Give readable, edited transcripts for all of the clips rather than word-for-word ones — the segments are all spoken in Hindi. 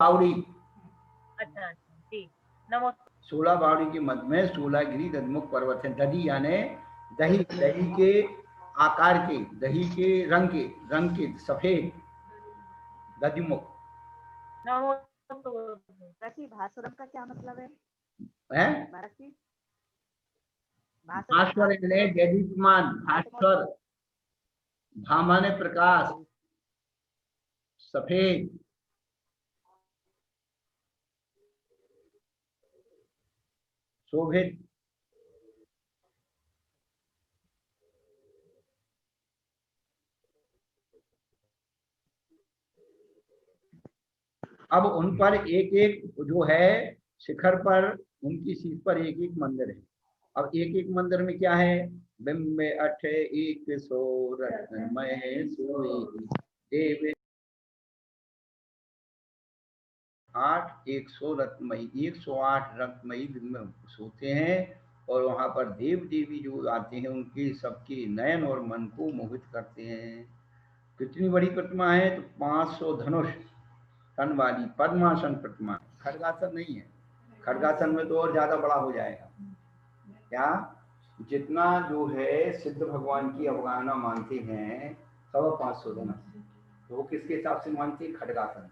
बावड़ी। अच्छा जी, नमो। 16 बावड़ी के मध्य में सूलागिरी दधिमुख पर्वत है। दधी यानी दही, दही के आकार के, दही के रंग के सफेद दधिमुख। भास्वरम का क्या मतलब है? भास्वर यानी देदीप्यमान, भास्वर, भा माने प्रकाश, सफेद, शोभित। अब उन पर एक एक जो है शिखर पर, उनकी शीश पर एक एक मंदिर है। अब एक एक मंदिर में क्या है? बिंब अठ एक सो रत्नमय सोई देव 8 100 रत्नमयी, 108 रत्नमयी बिंब सोते हैं। और वहां पर देव देवी जो आते हैं उनके सबके नयन और मन को मोहित करते हैं। कितनी बड़ी प्रतिमा है? तो 500 धनुष तन वाली पद्मासन प्रतिमा। खड्गासन नहीं है, खड्गासन में तो और ज्यादा बड़ा हो जाएगा। क्या जितना जो है सिद्ध भगवान की अवगाहना मानते हैं 550 धनुष, तो वो किसके हिसाब से मानते हैं? खड्गासन।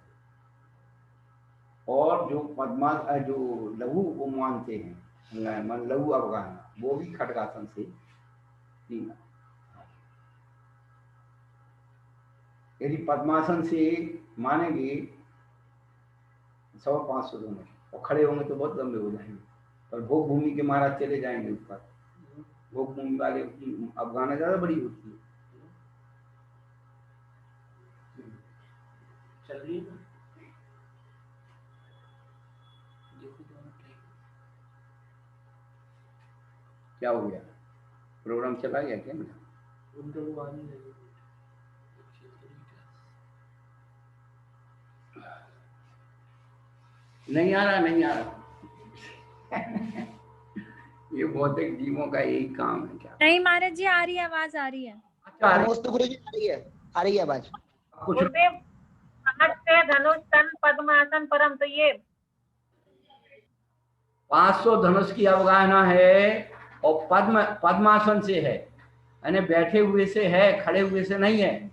और जो पद्मा जो लघु वो मानते हैं, लघु अवगाहना, वो भी खड्गासन से तीन। यदि पद्मासन से मानेंगे 550 दोनों और खड़े होंगे तो बहुत लंबे हो जाएंगे। और भोग भूमि के महाराज चले जाएंगे ऊपर। भोग भूमि वाले अवगाहना ज्यादा बड़ी होती है। चल रही है क्या हो गया? प्रोग्राम चला गया क्या मेरा? नहीं आ रहा, नहीं आ रहा। ये भौतिक जीवों का यही काम है। क्या नहीं महाराज जी, आ रही है आवाज, आ रही है। अच्छा, गुरु जी आ रही है आवाज। कुछ धनुष तन पद्मासन परम, तो ये 500 धनुष की अवगाहना है और पद्मासन से है, यानी बैठे हुए से है, खड़े हुए से नहीं है।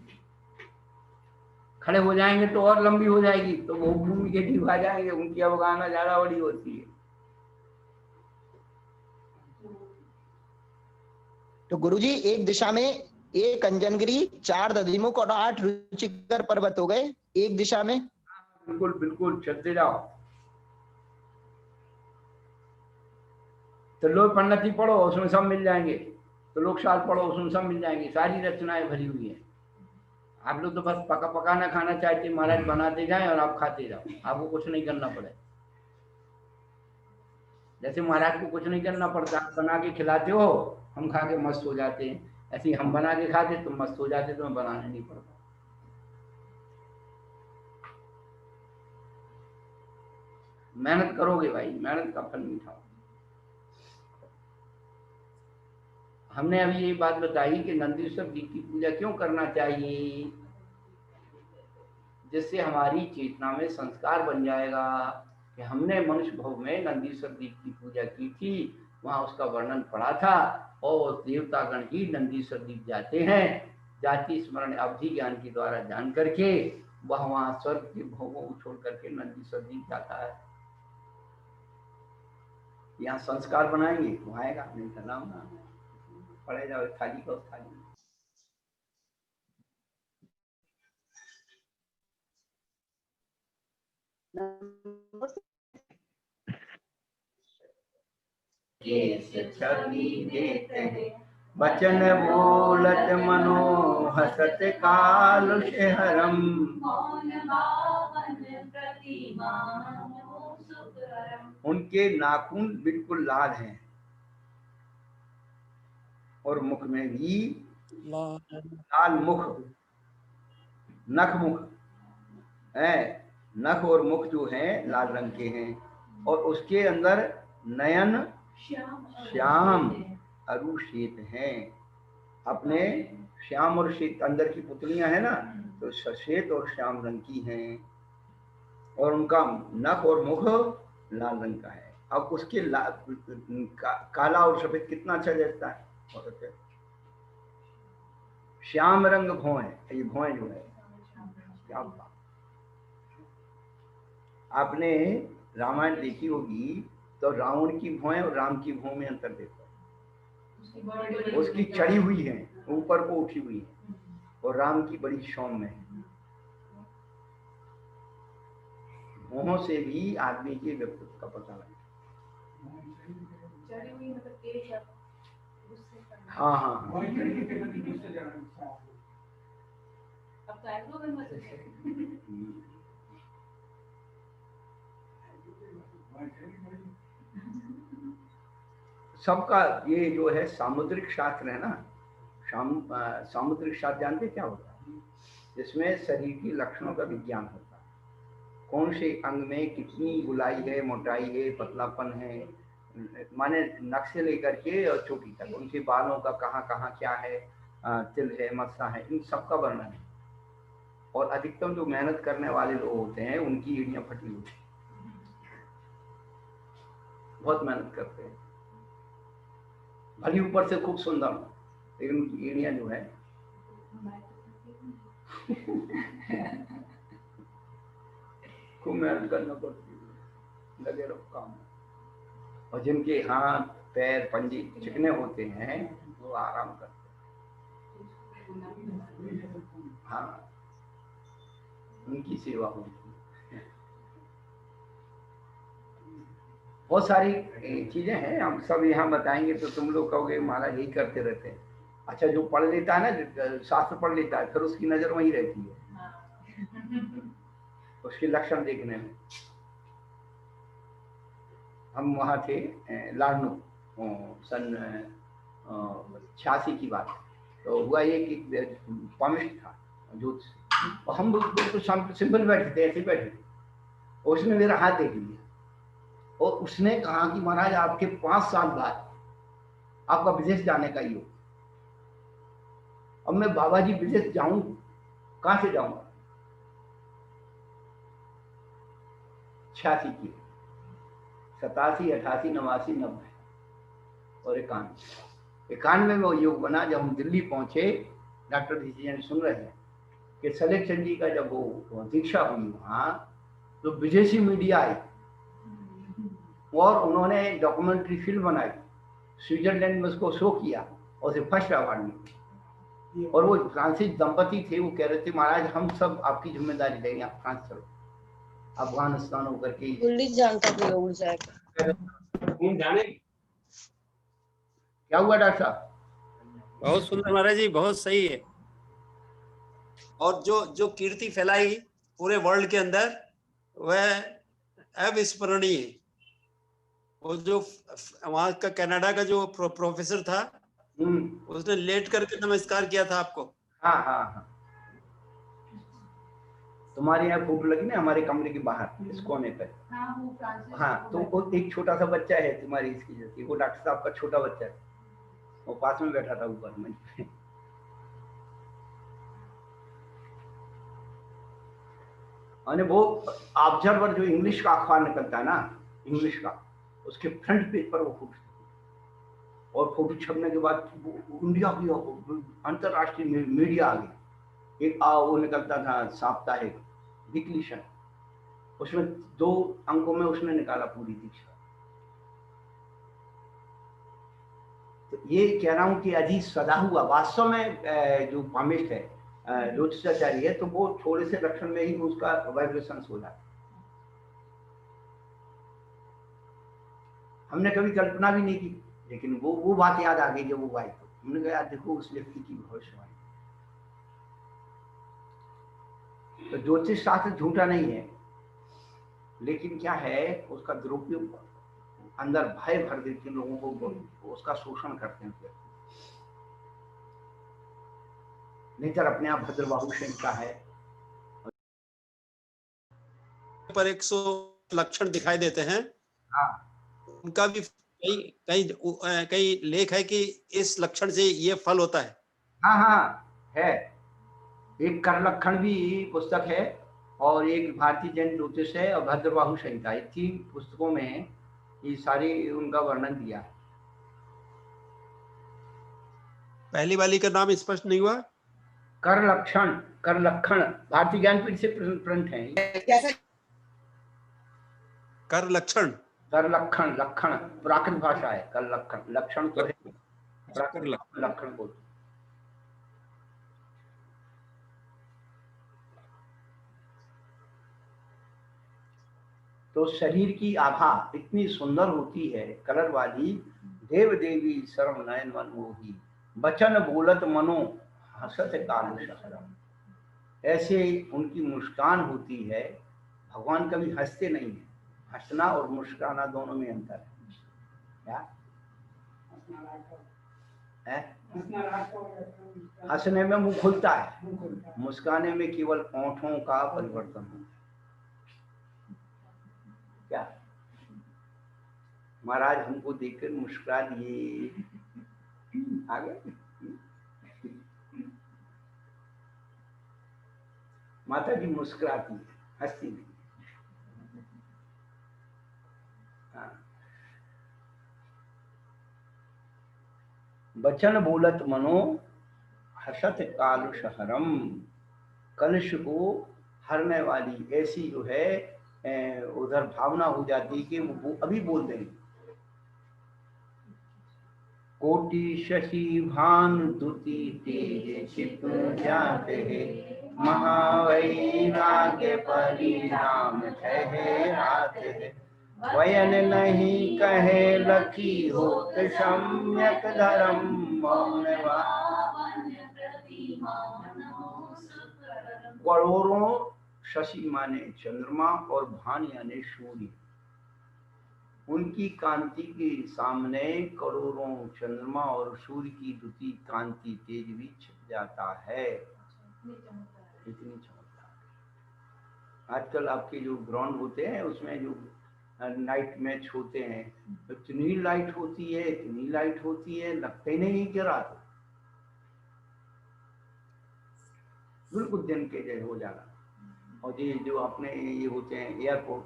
खड़े हो जाएंगे तो और लंबी हो जाएगी, तो वो भूमि के जीव आ जाएंगे, उनकी अवगाहना ज्यादा बड़ी होती है। तो गुरुजी एक दिशा में एक अंजनगिरी, 4 दधिमुख और 8 रुचिकर पर्वत हो गए एक दिशा में। बिल्कुल बिल्कुल, चलते जाओ। तो लोग पन्नति पढ़ो, उसमें सब मिल जाएंगे। तो लोग साल पढ़ो, उसमें सब मिल जाएंगे। सारी रचनाएं भरी हुई है। आप लोग तो बस पका पकाना खाना चाहते, महाराज बनाते जाए और आप खाते जाओ, आपको कुछ नहीं करना पड़े। जैसे महाराज को कुछ नहीं करना पड़ता, आप बना के खिलाते हो, हम खा के मस्त हो जाते हैं। ऐसे ही हम बना के खाते तो मस्त हो जाते, तो हमें बनाना नहीं पड़ता। मेहनत करोगे भाई, मेहनत का फल मीठा। हमने अभी ये बात बताई कि नंदीश्वर जी की पूजा क्यों करना चाहिए, जिससे हमारी चेतना में संस्कार बन जाएगा कि हमने मनुष्य भव में नंदीश्वर जी की पूजा की थी, वहां उसका वर्णन पढ़ा था। और देवतागण ही नंदीश्वर जी जाते हैं, जाति स्मरण अवधि ज्ञान के द्वारा जान करके वह वहां स्वर्ग के भोगों को छोड़ करके नंदीश्वर जी जाता है। यहाँ संस्कार बनाएंगे तो आएगा, नहीं तो नाम ना पढ़े जाओ थाली को थाली। छवि देते हैं वचन बोलत मनो हसत काल से हरम। उनके नाखून बिल्कुल लाल हैं और मुख में भी लाल मुख, नख मुख है। नख और मुख जो है लाल रंग के हैं और उसके अंदर नयन श्याम अरु श्वेत हैं। अपने श्याम और श्वेत अंदर की पुतलियां है ना, तो श्वेत और श्याम रंग की हैं। और उनका नख और मुख लाल रंग का है। अब उसके काला और सफेद कितना अच्छा जचता है, बहुत अच्छा। श्याम रंग भौं है, ये भौं जो है, क्या बात। आपने रामायण देखी होगी तो रावण की भौं और राम की भौं में अंतर देखो, उसकी चढ़ी हुई है, ऊपर को उठी हुई है, और राम की बड़ी सौम्य है। भौं से भी आदमी के व्यक्तित्व का पता लगता है। हाँ हाँ सबका ये जो है सामुद्रिक शास्त्र है ना, सामुद्रिक शास्त्र जानते क्या होता है? जिसमें शरीर की लक्षणों का विज्ञान होता है, कौन से अंग में कितनी गुलाई है, मोटाई है, पतलापन है, माने नख से लेकर के और चोटी तक, उनके बालों का कहाँ कहाँ क्या है, तिल है, मस्सा है, इन सबका वर्णन है। और अधिकतम जो मेहनत करने वाले लोग होते हैं उनकी एड़ियां फटी होती हैं, बहुत मेहनत करते हैं, भली ऊपर से खूब सुंदर, लेकिन उनकी एड़ियां जो है खूब मेहनत करना पड़ती है, लगे रहो काम। और जिनके हाथ पैर पंजे चिकने होते हैं वो आराम करते हैं, हाँ उनकी सेवा होती है। बहुत सारी चीजें हैं, हम सब यहाँ बताएंगे तो तुम लोग कहोगे महाराज यही करते रहते हैं। अच्छा, जो पढ़ लेता है ना, शास्त्र पढ़ लेता है, फिर उसकी नजर वहीं रहती है उसके लक्षण देखने में। हम वहाँ थे लाडनू, सन 86 की बात है। तो हुआ ये कि कॉमिस्ट था जो, हम बिल्कुल सिंपल बैठे थे, ऐसे बैठे थे, उसने मेरा हाथ देख लिया और उसने कहा कि महाराज आपके 5 साल बाद आपका विदेश जाने का योग। अब मैं बाबा जी विदेश जाऊं, कहां से जाऊंगा? 86 की, 87, 88, 89, 90 और 91 में वो योग बना। जब हम दिल्ली पहुंचे, डॉक्टर डिसीजन सुन रहे हैं कि सिलेक्शन जी का जब वो दीक्षा हुई वहां, तो विदेशी मीडिया आई और उन्होंने डॉक्यूमेंट्री फिल्म बनाई, स्विट्जरलैंड में उसको शो किया और उसे फर्स्ट अवार्ड मिला। और वो फ्रांसीसी दंपति थे, वो कह रहे थे महाराज हम सब आपकी जिम्मेदारी लेंगे, आप फ्रांस चलो, अफगानिस्तान होकर के क्या हुआ डॉक्टर साहब? बहुत सुंदर महाराज जी, बहुत सही है। और जो कीर्ति फैलाई पूरे वर्ल्ड के अंदर वह अविस्मरणीय है। वो जो वहाँ का कनाडा का जो प्रोफेसर था, उसने लेट करके नमस्कार किया था आपको। हाँ हाँ हाँ, तुम्हारे यहाँ फोटो लगी ना हमारे कमरे के बाहर इस कोने पर। हाँ, तो वो एक छोटा सा बच्चा है तुम्हारी इसकी जैसी, वो डॉक्टर साहब का छोटा बच्चा है, वो पास में बैठा था ऊपर में। और वो ऑब्जर्वर जो इंग्लिश का अखबार निकलता है ना, इंग्लिश का, उसके फ्रंट पेज पर वो फोटो, और फोटो छपने के बाद इंडिया की अंतरराष्ट्रीय मीडिया आ गई। एक वो निकलता था साप्ताहिक वीकली शन, उसमें 2 अंकों में उसने निकाला पूरी दीक्षा। तो ये कह रहा हूं कि अजीत सदा हुआ वास्तव में जो पामिस्ट है, ज्योतिषाचार्य है, तो वो थोड़े से लक्षण में ही उसका वाइब्रेशन हो जाता है। हमने कभी कल्पना भी नहीं की, लेकिन वो बात याद आ गई जब वो आई तो हमने कहा देखो उस व्यक्ति की भविष्यवाणी। तो ज्योतिष शास्त्र झूठा नहीं है, लेकिन क्या है उसका दुरुपयोग, अंदर भय भर देते लोगों को, उसका शोषण करते हैं। नेचर अपने आप भद्रबाहु का है, पर 100 लक्षण दिखाई देते हैं। हाँ, उनका भी कई लेख है कि इस लक्षण से ये फल होता है। हाँ हाँ है, एक कर लक्षण भी पुस्तक है, और एक भारतीय जैन ज्योतिष है और भद्रबाहु संहिता, ये 3 पुस्तकों में ये सारे उनका वर्णन दिया है। पहली वाली का नाम स्पष्ट नहीं हुआ। कर लक्षण भारतीय ज्ञानपीठ से प्रिंट है। कर लक्षण लक्षण प्राकृत भाषा है। कर लक्षण तो है प्राकृत, लक्षण बोलते। तो शरीर की आभा इतनी सुंदर होती है कलर वाली। देव देवी सर्व नयन मन मोही, बचन बोलत मनो हसत काल शहरम। ऐसे उनकी मुस्कान होती है। भगवान कभी हंसते नहीं है। हंसना और मुस्कुराना दोनों में अंतर है। क्या है? हंसने में मुंह खुलता है, मुस्काने में केवल होंठों का परिवर्तन होता है। क्या महाराज हमको देखकर मुस्कुरा दिए, आगे माता जी मुस्कुराती है, हंसती नहीं। बचन बोलत मनो हसत काल शहरम। कलश को हरने वाली ऐसी जो है उधर भावना हो जाती है कि वो अभी बोल देंगे। कोटि शशि भानु दुति तेज छिप जाते है, महावैराग्य परिणाम ठहराते है। वयन नहीं कहे लखी होत सम्यक धर्म, मौन करोड़ों शशि माने चंद्रमा और भान यानी सूर्य, उनकी कांति के सामने करोड़ों चंद्रमा और सूर्य की द्युति कांति तेज भी छिप जाता है। इतनी चमकदार। आजकल आपके जो ग्राउंड होते हैं उसमें जो नाइट मैच होते हैं, इतनी लाइट होती है, इतनी लाइट होती है, लगते नहीं कि रात बिल्कुल दिन के जैसे हो जाना। और ये जो अपने ये होते हैं एयरपोर्ट,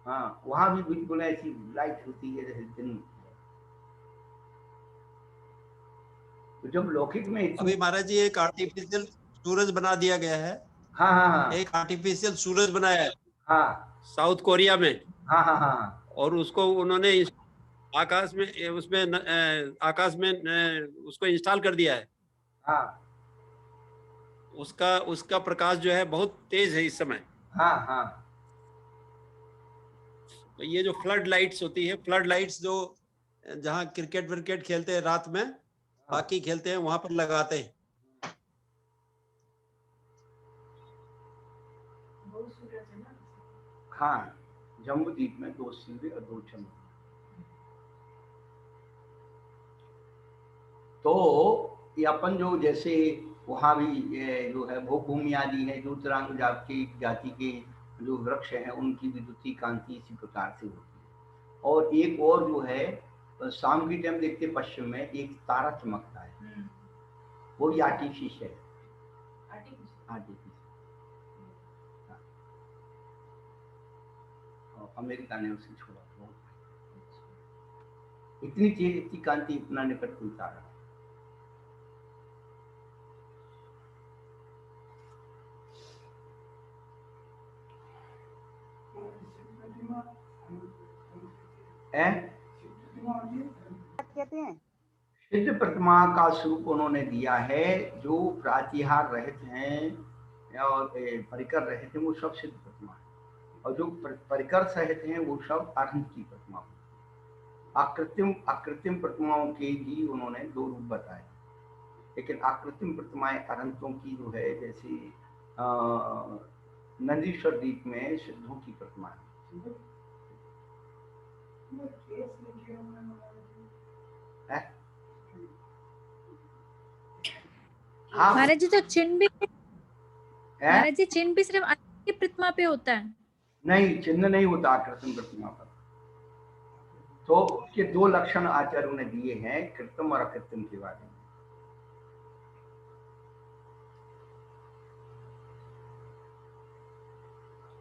हाँ वहां भी बिल्कुल ऐसी लाइट होती है जैसे दिन। तो जब लौकिक में अभी महाराज जी एक आर्टिफिशियल सूरज बना दिया गया है। हाँ हाँ हाँ, एक आर्टिफिशियल सूरज बनाया है हाँ साउथ कोरिया में। हाँ हाँ हाँ, और उसको उन्होंने आकाश में आकाश में उसको इंस्टॉल कर दिया है। हाँ उसका प्रकाश जो है बहुत तेज है इस समय। हाँ हाँ। तो ये जो फ्लड लाइट्स होती है, फ्लड लाइट्स जो जहाँ क्रिकेट विकेट खेलते हैं रात में, बाकी खेलते हैं वहां पर लगाते हैं। हाँ, जम्बूद्वीप में 2 सूर्य और 2 चंद्र। तो ये अपन जो जैसे वहाँ भी जो है भोग भूमि आदि है, जो उत्तरांग जाति के जो वृक्ष हैं उनकी विद्युती कांति इसी प्रकार से होती है। और एक और जो है शाम की टाइम देखते पश्चिम में एक तारा चमकता है, वो भी आर्टिफिशियल है। अमेरिका ने उसे छोड़ा, इतनी तेज, इतनी कांति, इतना निकट कोई तारा। कहते हैं सिद्ध प्रतिमा का स्वरूप उन्होंने दिया है। जो प्रातिहार रहित हैं और परिकर रहित हैं वो सब सिद्ध प्रतिमा है, और जो परिकर सहित हैं वो सब अरहंत की प्रतिमा। आकृतिम प्रतिमाओं के भी उन्होंने 2 रूप बताए, लेकिन आकृतिम प्रतिमाएं अरहंतों की जो है जैसे नंदीश्वर द्वीप में सिद्धों की प्रतिमा है। महाराज जी तो चिन्ह भी, महाराज जी चिन्ह भी सिर्फ अरहंत की प्रतिमा पे होता है? नहीं, चिन्ह नहीं होता आकृतिम प्रतिमा पर। तो उसके 2 लक्षण आचार्यों ने दिए हैं कृत्रिम और अकृत्रिम के बारे में।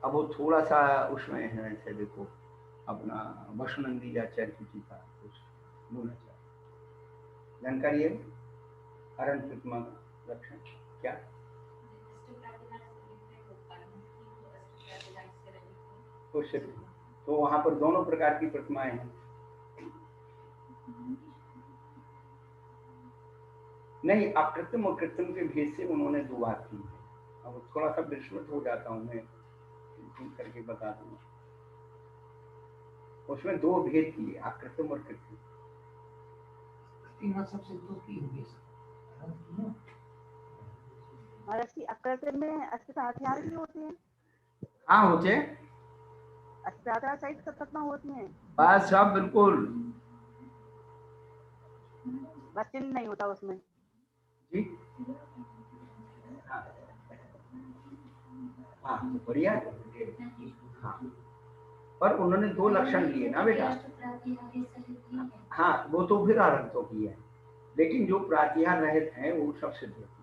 अब वो थोड़ा सा उसमें है ऐसे देखो अपना वसुनंदी या चैतुची का कुछ मूलाचार जानकारी है अरण प्रतिमा लक्षण क्या उससे तो वहां पर दोनों प्रकार की प्रतिमाएं हैं नहीं अकृत्रिम और कृत्रिम के भेद से उन्होंने दो बात की है अब थोड़ा सा विस्मृत हो जाता हूँ मैं करके बता दूंगा उसमें दो भेद किए अकृत्रिम और कृत्रिम सबसे दो की होगी और इसकी अकृत्रिम में हथियार भी होते हैं हाँ होते ज्यादा साइज का कितना होती हैं बस सब बिल्कुल बस चिन्ह नहीं होता उसमें जी हाँ हाँ बढ़िया हाँ पर उन्होंने दो लक्षण लिए ना बेटा हाँ वो तो फिर आरंभों की है लेकिन जो प्रातिहार रहित हैं वो सब सिद्ध होती है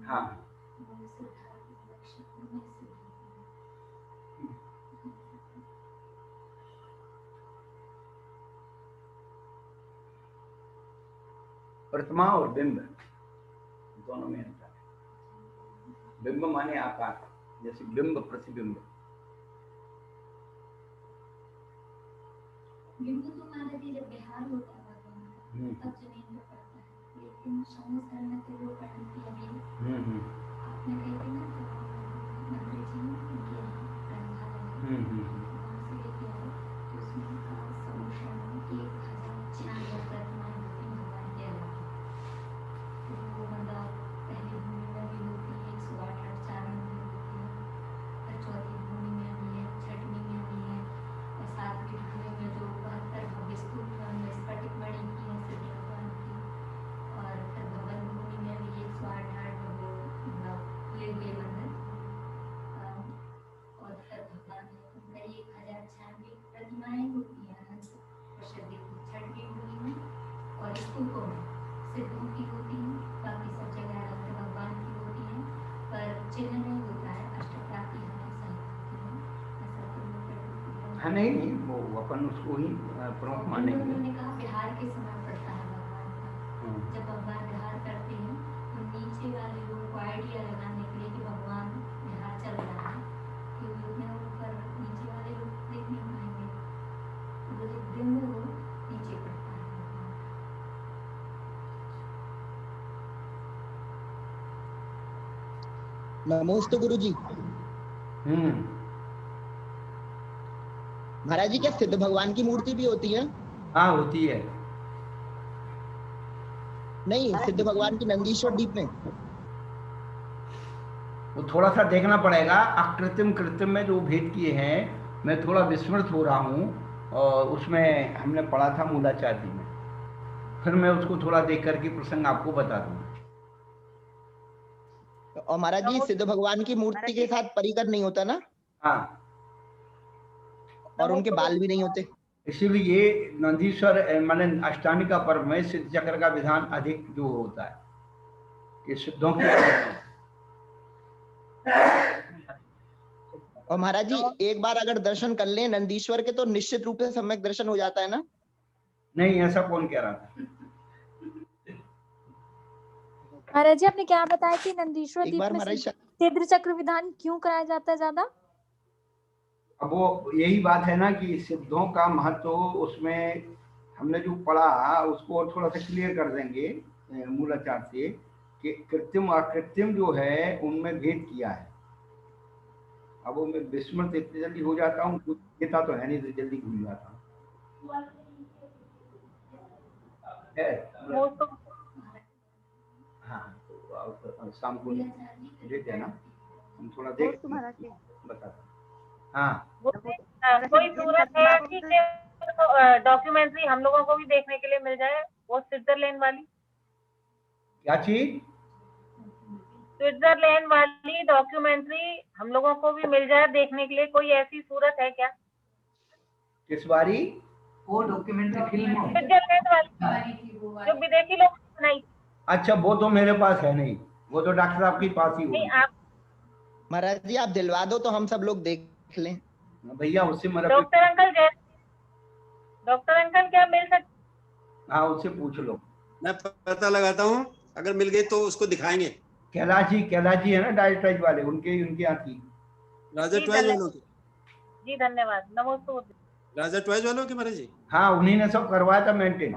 हाँ प्रतिमा और बिंब दोनों में अंतर है बिंब माने आकार जैसे बिंब प्रतिबिंब बिंब तो माने कि जब बिहार होता है तब जमीन पे पड़ता है लेकिन समझ में तो वो पढ़ने की अभी आपने कही थी ना तो मंत्री जी ने उनके यहाँ वहाँ से लेके आए तो उसमें समोसा में 1096 प्रतिमाएं होती हैं भगवान के अलग तो वो मतलब पहली भूमि में भी होती है 108 4 मंदिर होती है और चौथी भूमि में भी है छठवीं में भी है और सातवीं भूमि में जो 72 भव्य स्तूप स्फटिक मणि की है सिद्ध भगवान की और फिर भवन भूमि में भी 108 खुले हुए मंदिर और फिर भगवान उनका 1096 प्रतिमाएं होती हैं अनंत प्रसिद्ध छठवीं भूमि में और स्तूपों में सिद्धों की होती हैं बाकी सब जगह अलग भगवान की होती हैं पर चिन्ह नहीं होता है अष्टप्राति हमेशा होती है ऐसा तो हाँ नहीं वो अपन उसको ही प्रमुख मानेंगे उन्होंने कहा बिहार के समय पड़ता है भगवान का जब भगवान बिहार करते हैं तो नीचे वाले लोगों को आइडिया लगाने के लिए कि भगवान बिहार चल रहा है क्योंकि उतने ऊपर नीचे वाले लोग देख नहीं पाएंगे तो जो बिंब वो नीचे पड़ता है नमोस्तु गुरुजी। महाराज जी क्या सिद्ध भगवान की मूर्ति भी होती है? हाँ होती है नहीं सिद्ध भगवान की नंदीश्वर द्वीप में वो थोड़ा सा देखना पड़ेगा अकृत्रिम कृत्रिम में जो भेद किए हैं मैं थोड़ा विस्मृत हो रहा हूँ और उसमें हमने पढ़ा था मूलाचार्य में फिर मैं उसको थोड़ा देख करके प्रसंग आपको बता दूंगा। और महाराज जी सिद्ध भगवान की मूर्ति के साथ परिकर नहीं होता ना? हाँ और उनके बाल भी नहीं होते इसीलिए नंदीश्वर माने अष्टांगिका पर्व में सिद्ध चक्र का विधान अधिक जो होता है कि सिद्धों की और महाराज जी एक बार अगर दर्शन कर लें नंदीश्वर के तो निश्चित रूप से सम्यक दर्शन हो जाता है ना? नहीं ऐसा कौन कह रहा था? महाराज जी आपने क्या बताया कि नंदीश्वर एक द्वीप बार में महाराज सिद्ध चक्र विधान क्यों कराया जाता है ज्यादा? अब वो यही बात है ना कि सिद्धों का महत्व उसमें हमने जो पढ़ा उसको और थोड़ा सा क्लियर कर देंगे मूलाचार से कि कृत्रिम अकृत्रिम जो है उनमें भेद किया है। अब वो मैं विस्मृत इतनी जल्दी हो जाता हूँ देता तो है नहीं तो जल्दी भूल जाता हूँ हाँ तो शाम को दे देना हम थोड़ा देख बता हाँ कोई सूरत है कि डॉक्यूमेंट्री हम लोगों को भी देखने के लिए मिल जाए वो स्विट्जरलैंड वाली क्या चीज स्विट्जरलैंड वाली डॉक्यूमेंट्री हम लोगों को भी मिल जाए देखने के लिए कोई ऐसी सूरत है क्या? किस बारी वो डॉक्यूमेंट्री फिल्म स्विट्जरलैंड वाली जो विदेशी लोग बनाई अच्छा, वो तो मेरे पास है नहीं, वो तो डॉक्टर साहब के पास ही नहीं, होगी। आप महाराज जी आप दिलवा दो तो हम सब लोग देख लें। भैया उससे मेरा डॉक्टर अंकल क्या मिल सकते? हाँ, उससे पूछ लो। मैं पता लगाता हूँ, अगर मिल गई तो उसको दिखाएंगे। कैलाश जी है ना डायबिटीज वाले, उनके यहाँ की। राजा जी, टॉयज वालों की, जी धन्यवाद, नमस्ते। राजा टॉयज वालों की महाराज जी। हाँ, उन्हीं ने सब करवाया था मेंटेन।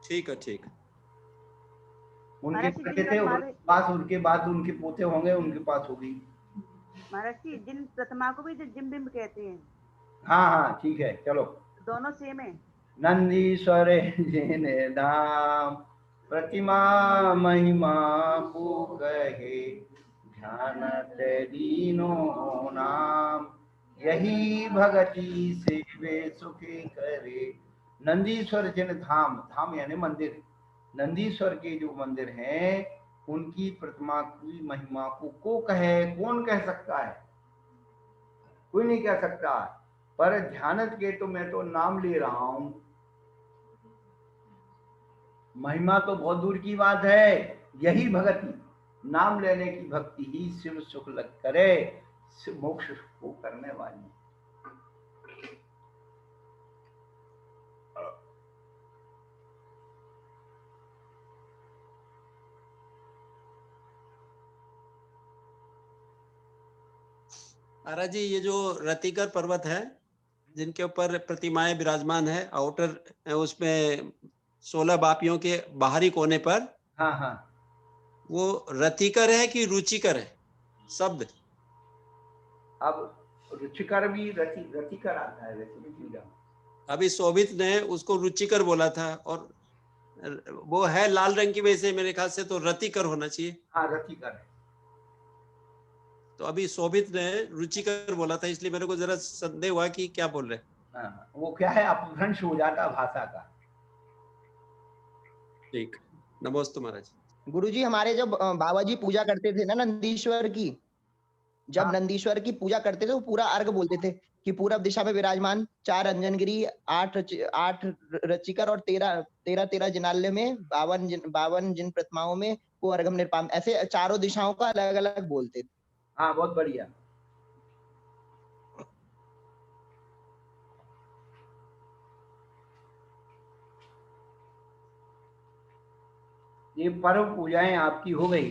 ठीक है, ठीक है। उनके महाराज जी, करते जिन थे, महाराज पास उनके बाद उनके पोते होंगे, उनके पास होगी। महाराज जी, जिन प्रतिमा को भी जिम बिम्ब कहते हैं, हाँ हाँ, ठीक है, चलो। दोनों सेम है। नंदीश्वर जिन धाम, प्रतिमा महिमा को कहे, ध्यानत दीनो नाम, यही भगति से वे सुखी करे। नंदीश्वर जिन धाम, धाम यानी मंदिर, नंदीश्वर के जो मंदिर हैं उनकी प्रतिमा की महिमा को कहे, कौन कह सकता है? कोई नहीं कह सकता। पर ध्यानत के तो मैं तो नाम ले रहा हूं, महिमा तो बहुत दूर की बात है। यही भक्ति, नाम लेने की भक्ति ही शिव सुख लग करे, मोक्ष को करने वाली। महाराज जी, ये जो रतिकर पर्वत है जिनके ऊपर प्रतिमाएं विराजमान है, आउटर उसमें 16 बापियों के बाहरी कोने पर, हाँ हाँ, वो रतिकर है कि रुचिकर है शब्द? अब रुचिकर भी रतिकर आता है वैसे भी पूजा। अभी शोभित ने उसको रुचिकर बोला था, और वो है लाल रंग की वजह से मेरे ख्याल से तो रतिकर होना चाहिए। हाँ, रतिकर है। तो अभी शोभित ने रुचिकर बोला था, इसलिए मेरे को जरा संदेह हुआ कि क्या बोल रहे। हाँ, वो क्या है, अपभ्रंश हो जाता भाषा का। ठीक, नमस्ते महाराज। गुरुजी हमारे जब बाबा जी पूजा करते थे ना नंदीश्वर की, जब हाँ। नंदीश्वर की पूजा करते थे वो पूरा अर्घ बोलते थे कि पूरब दिशा में विराजमान 4 अंजनगिरी, 8 रचिकर और 13 जिनालय में 52 जिन प्रतिमाओं में वो अर्घम निर्पाम, ऐसे चारों दिशाओं का अलग अलग बोलते थे। हाँ, बहुत बढ़िया। ये पर्व पूजाएं आपकी हो गई,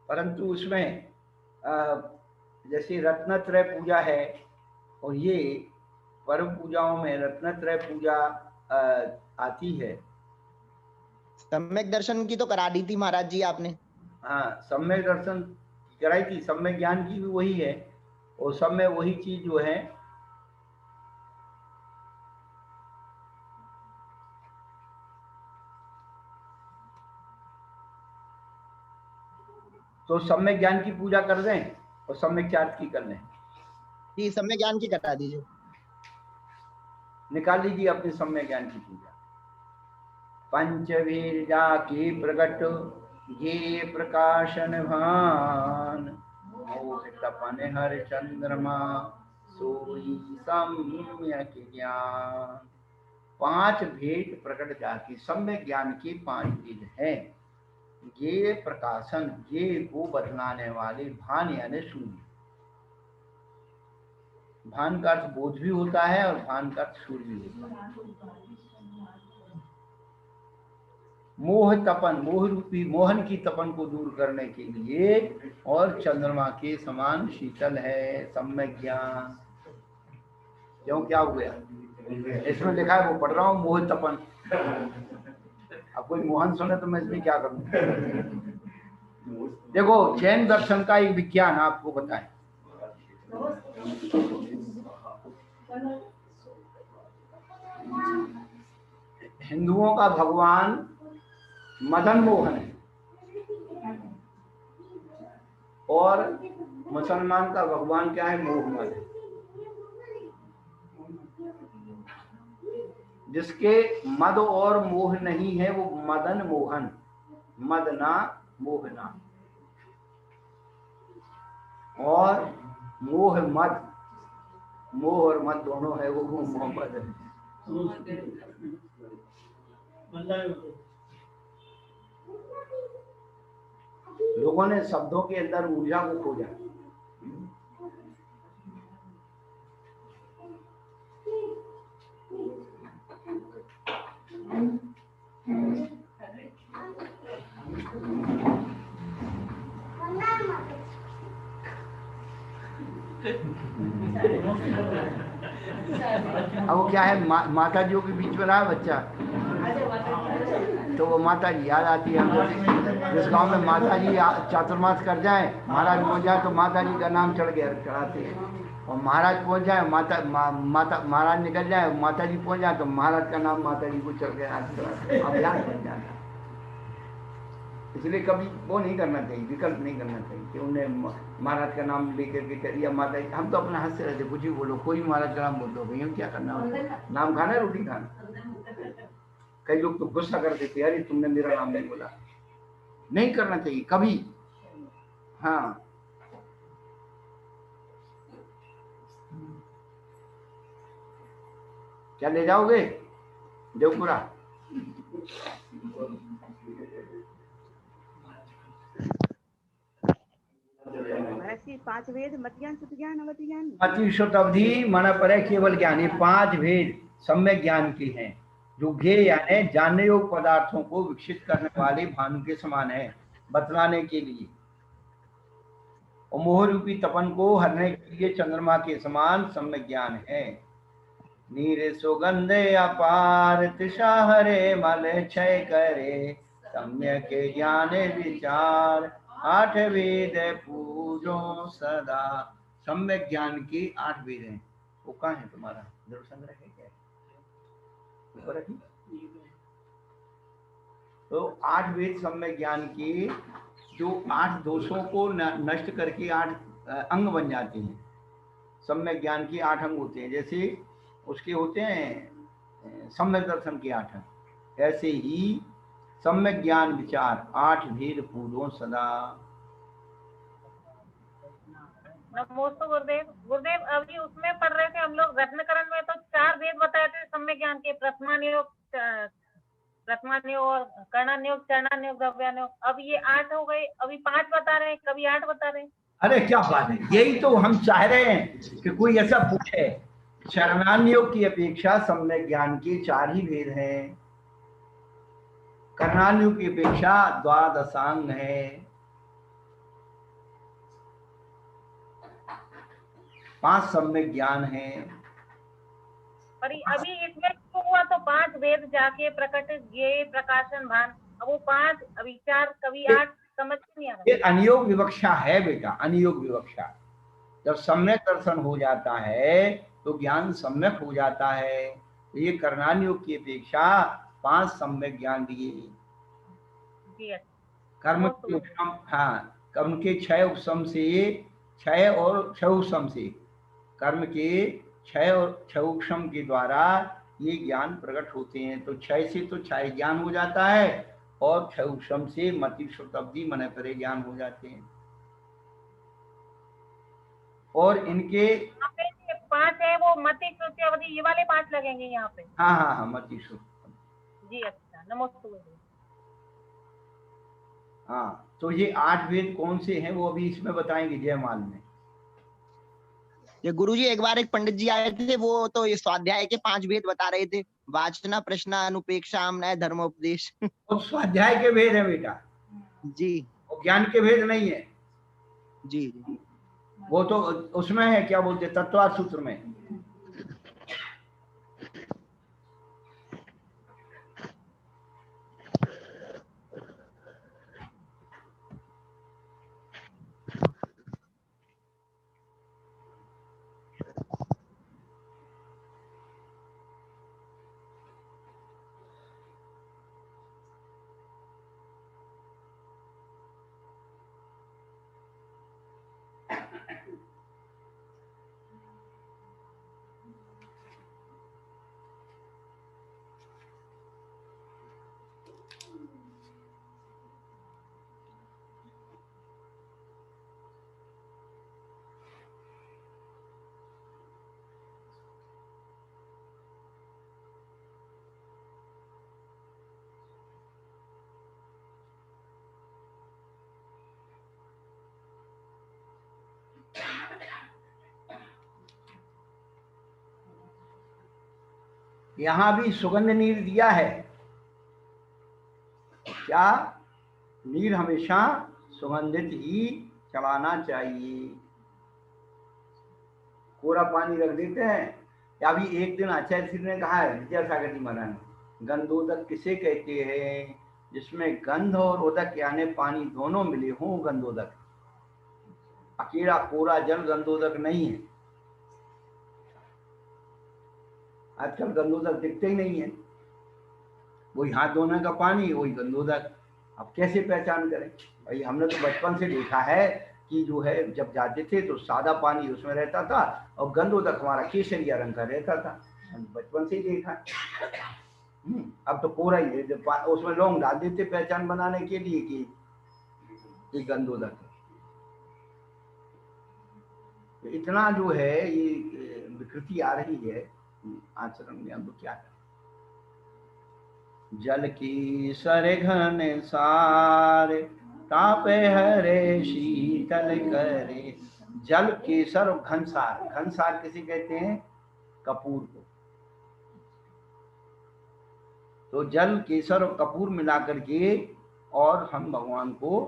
परंतु उसमें जैसे रत्नत्रय पूजा है, और ये पर्व पूजाओं में रत्नत्रय पूजा आती है। सम्यक दर्शन की तो करा दी थी महाराज जी आपने। हाँ, सम्यक दर्शन कराई थी, सम्यक ज्ञान की भी वही है, और सब में वही चीज जो है। तो सम्यक ज्ञान की पूजा कर दें और सम्यक चार्ज की कर लें। जी, सम्यक ज्ञान की करा दीजिए। निकाल लीजिए अपने सम्यक ज्ञान की पूजा। पंचवीर जाके प्रगट ये प्रकाशन भान, मोह तपन हर चंद्रमा सोई सम्यक ज्ञान। 5 भेद प्रकट जाके, सम्यक ज्ञान के 5 भेद हैं। ये प्रकाशन, ये को बतलाने वाले, भान यानी सूर्य। भान का अर्थ बोध भी होता है और भान का अर्थ सूर्य भी होता है। मोह तपन, मोह रूपी मोहन की तपन को दूर करने के लिए, और चंद्रमा के समान शीतल है सम्यक ज्ञान। क्यों, क्या हो गया? इसमें लिखा है, वो पढ़ रहा हूँ, मोह तपन। अब कोई मोहन सुने तो मैं इसमें क्या करूं? देखो, जैन दर्शन का एक विज्ञान आपको बताएं। हिंदुओं का भगवान मदन मोहन है, और मुसलमान का भगवान क्या है? मोहम्मद है। जिसके मद और मोह नहीं है वो मदन मोहन, मदना मोहना। और मोह मद, मोह और मद दोनों है वो मोहम्मद है। लोगों ने शब्दों के अंदर ऊर्जा को खोजा। अब वो क्या है, माता जी के बीच में रहा बच्चा, तो वो माता जी याद आती है हमको। जिस गांव में माता जी चातुर्मास कर जाए, महाराज पहुंच जाए तो माता जी का नाम चढ़ाते हैं, और महाराज पहुंच जाए माता महाराज निकल जाए, माता जी पहुंच जाए तो महाराज का नाम माता जी को चढ़ गया अभ्यास बन जाता। इसलिए कभी वो नहीं करना चाहिए, विकल्प नहीं करना चाहिए कि उन्हें महाराज का नाम लेकर के करिए माता जी। हम तो अपना हंस से रहते, कुछ भी बोलो, कोई महाराज का नाम बोल दो, भैया क्या करना, नाम खाना है रोटी खाना। कई लोग तो गुस्सा कर देते, अरे तुमने मेरा नाम नहीं बोला। नहीं करना चाहिए कभी। हाँ, क्या ले जाओगे देवपुरा? महाराज जी 5 वेद मत ज्ञान शुद्ध ज्ञान अवध ज्ञान मति शुद्ध अवधि माना पर केवल ज्ञान, ये 5 भेद सम्यक ज्ञान के हैं, जो ज्ञेय यानी जानने योग्य पदार्थों को विकसित करने वाले भानु के समान है, बतलाने के लिए। और मोह रूपी तपन को हरने के लिए चंद्रमा के समान सम्यक ज्ञान है। नीर सुगंधे अपार तिशा हरे मल क्षय करे, सम्यक ज्ञान विचार 8 वेद पूजो सदा। सम्यक ज्ञान की 8 वेद हैं। वो कहाँ है तुम्हारा ध्रुव संग्रह है क्या? ऊपर रखी। तो 8 वेद सम्यक ज्ञान की, जो 8 दोषों को नष्ट करके 8 अंग बन जाते हैं। सम्यक ज्ञान की 8 अंग होते हैं, जैसे उसके होते हैं सम्यक दर्शन के 8 अंग, ऐसे ही सम्यक ज्ञान विचार 8 भेद पूजो सदा। नमोस्तु गुरुदेव। गुरुदेव अभी उसमें पढ़ रहे थे हम लोग रत्नकरण में, तो 4 वेद बताए थे सम्यक ज्ञान के, प्रथमान्योग, कर्णान्योग, चरणान्योग, द्रव्यान्योग। अब ये 8 हो गए, अभी 5 बता रहे हैं, कभी 8 बता रहे हैं। अरे क्या बात है, यही तो हम चाह रहे हैं कि कोई ऐसा पूछे। चरणान्योग की अपेक्षा सम्यक ज्ञान के 4 ही भेद हैं, कर्णान्योग की अपेक्षा 12 है, 5 सम्यक ज्ञान है। पर अभी इसमें तो हुआ तो 5 वेद जाके प्रकट ये प्रकाशन भान, अब वो 5 अभी 4 कभी 8 समझ नहीं आ रहा। ये अनियोग विवक्षा है बेटा, अनियोग विवक्षा। जब सम्यक दर्शन हो जाता है तो ज्ञान सम्यक हो जाता है। तो ये कर्णान्योग की अपेक्षा 5 सम्यक ज्ञान दिए। कर्म के उपशम, हाँ, कर्म के 6 उपशम से, 6 और 6 उपशम से, कर्म के 6 और 6 उपशम के द्वारा ये ज्ञान प्रकट होते हैं। तो 6 से तो 6 ज्ञान हो जाता है, और 6 उपशम से मति शुद्ध अवधि मन परे ज्ञान हो जाते हैं। और इनके 5 है वो मति शुद्ध अवधि, ये वाले 5 लगेंगे यहाँ पे। हाँ हाँ हाँ, मति शुद्ध। जी अच्छा, नमस्ते। हाँ, तो ये 8 वेद कौन से हैं वो अभी इसमें बताएंगे जयमाल में। ये गुरुजी एक बार एक पंडित जी आए थे, वो तो ये स्वाध्याय के 5 वेद बता रहे थे, वाचना, प्रश्न, अनुपेक्षा, आमनय, धर्मोपदेश। वो स्वाध्याय के भेद है बेटा जी, वो ज्ञान के भेद नहीं है। जी जी, वो तो उसमें है, क्या बोलते तत्वार्थ सूत्र में। यहाँ भी सुगंध नीर दिया है। क्या? नीर हमेशा सुगंधित ही चलाना चाहिए। कोरा पानी रख देते हैं। या अभी एक दिन आचार्य श्री ने कहा है, विद्यासागर जी महाराज, गंधोदक किसे कहते हैं? जिसमें गंध और उदक यानी पानी दोनों मिले हों, गंधोदक। अकेला कोरा जल गंधोदक नहीं है। आजकल गंधोदक दिखते ही नहीं है। वही हाथ धोने का पानी, वही गंधोदक। अब कैसे पहचान करें भाई? हमने तो बचपन से देखा है कि जो है जब जाते थे तो सादा पानी उसमें रहता था और गंधोदक हमारा केसरिया रंग का रहता था। बचपन से ही देखा। अब तो कोरा ही है, जब उसमें लौंग डाल देते पहचान बनाने के लिए कि गंधोदक है। तो इतना जो है ये विकृति आ रही है आचरण में। अब क्या है? जल की सर घन सार तापे हरे शीतल करे। जल केसर और घनसार। घनसार किसे कहते हैं? कपूर को। तो जल केसर और कपूर मिलाकर के और हम भगवान को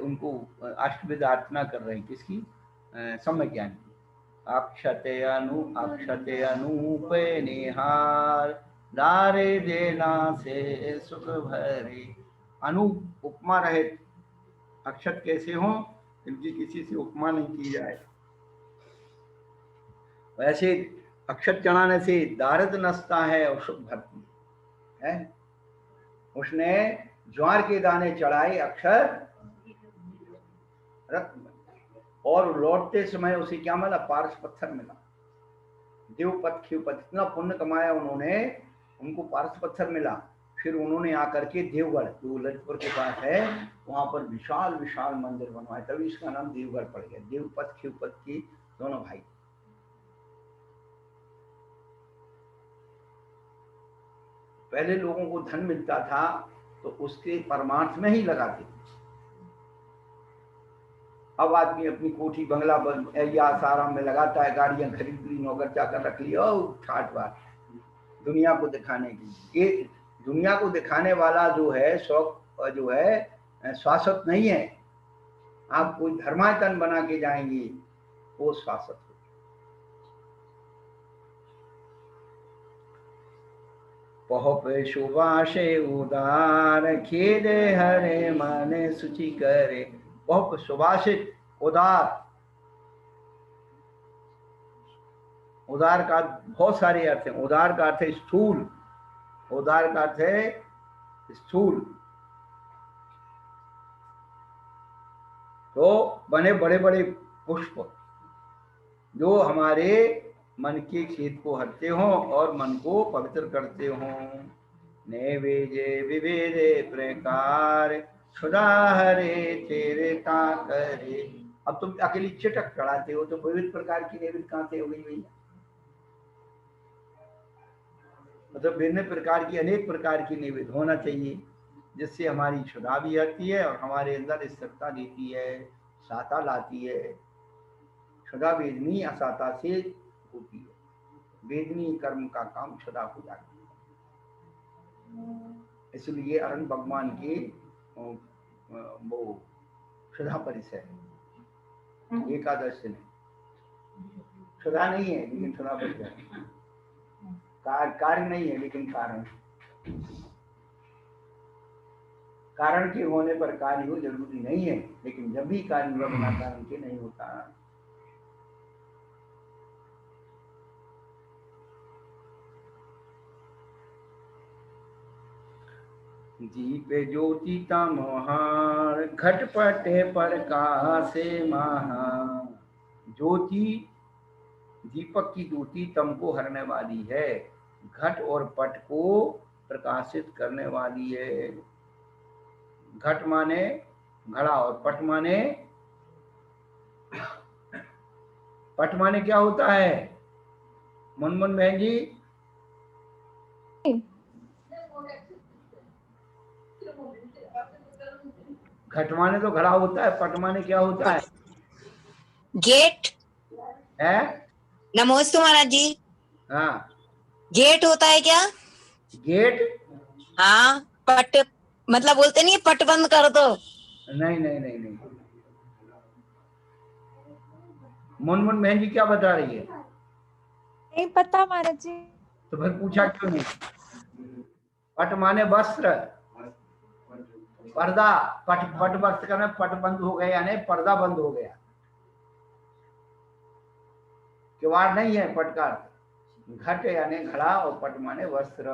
उनको अष्टविध अर्चना कर रहे हैं। किसकी? सम्यक ज्ञान की। अक्षते अनूप निहार लारे देना से सुख भरे। अनूप उपमा रहित अक्षत कैसे हो? इनकी किसी से उपमा नहीं की जाए। वैसे अक्षत चढ़ाने से दारिद्र नसता है और सुख भरती है। उसने ज्वार के दाने चढ़ाए अक्षर रत्न, और लौटते समय उसे क्या मिला? पारस पत्थर मिला। देवपथ खिवपथ, इतना पुण्य कमाया उन्होंने, उनको पारस पत्थर मिला। फिर उन्होंने आकर के देवगढ़ जो ललितपुर के पास है वहां पर विशाल विशाल मंदिर बनवाए, तभी इसका नाम देवगढ़ पड़ गया। देवपथ खिवपथ की दोनों भाई। पहले लोगों को धन मिलता था तो उसके परमार्थ में ही लगाते थे। अब आदमी अपनी कोठी बंगला या साराम में लगाता है, गाड़ियां खरीद ली, नौकर चाकर रख लिया, ठाट बाट दुनिया को दिखाने की। ये दुनिया को दिखाने वाला जो है शौक जो है शाश्वत नहीं है। आप कोई धर्मायतन बना के जाएंगे वो शाश्वत हो। पहुपे सुबाशे उदार खेदे हरे माने सुचि करे। बहुत सुभाषित उदार। उदार का बहुत सारे अर्थ हैं। उदार का अर्थ है स्थूल। उदार का अर्थ है स्थूल। तो बने बड़े बड़े पुष्प जो हमारे मन के खेद को हरते हों और मन को पवित्र करते हों। नैवेद्य विवेदे प्रकार खुदा हरे तेरे ता करे। अब तुम अकेली चिटक चढ़ाते हो तो विविध प्रकार की नैवेद्य कहां से हो गई भैया? मतलब भिन्न प्रकार की अनेक प्रकार की नैवेद्य होना चाहिए जिससे हमारी क्षुधा भी आती है और हमारे अंदर स्थिरता देती है, साता लाती है। क्षुधा वेदनी असाता से होती है। वेदनी कर्म का काम क्षुधा हो जाती है। इसलिए अरण्य भगवान के वो क्षुधा परिचय एकादश में क्षुधा नहीं है लेकिन क्षुधा परिचय। कार्य नहीं है लेकिन कारण। कारण के होने पर कार्य हो जरूरी नहीं है, लेकिन जब भी कार्य हुआ बिना कारण के नहीं होता। दीप ज्योति तमोहार घटपटे प्रकाशे महा। ज्योति दीपक की ज्योति तम को हरने वाली है, घट और पट को प्रकाशित करने वाली है। घट माने घड़ा और पट माने क्या होता है? मुनमुन बहन जी, घट माने तो घड़ा होता है, पट माने क्या होता है? गेट है। नमोस्तु महाराज जी। हाँ, गेट होता है क्या? गेट? हाँ, पट मतलब बोलते नहीं पट बंद कर दो। नहीं नहीं नहीं नहीं। मुनमुन बहन जी क्या बता रही है? नहीं पता महाराज जी। तो फिर पूछा क्यों नहीं? पट माने वस्त्र, पर्दा। पट पट वस्त्र का पट बंद हो गया यानी पर्दा बंद हो गया। किवाड़ नहीं है पट का। घट यानी घड़ा और पट माने वस्त्र।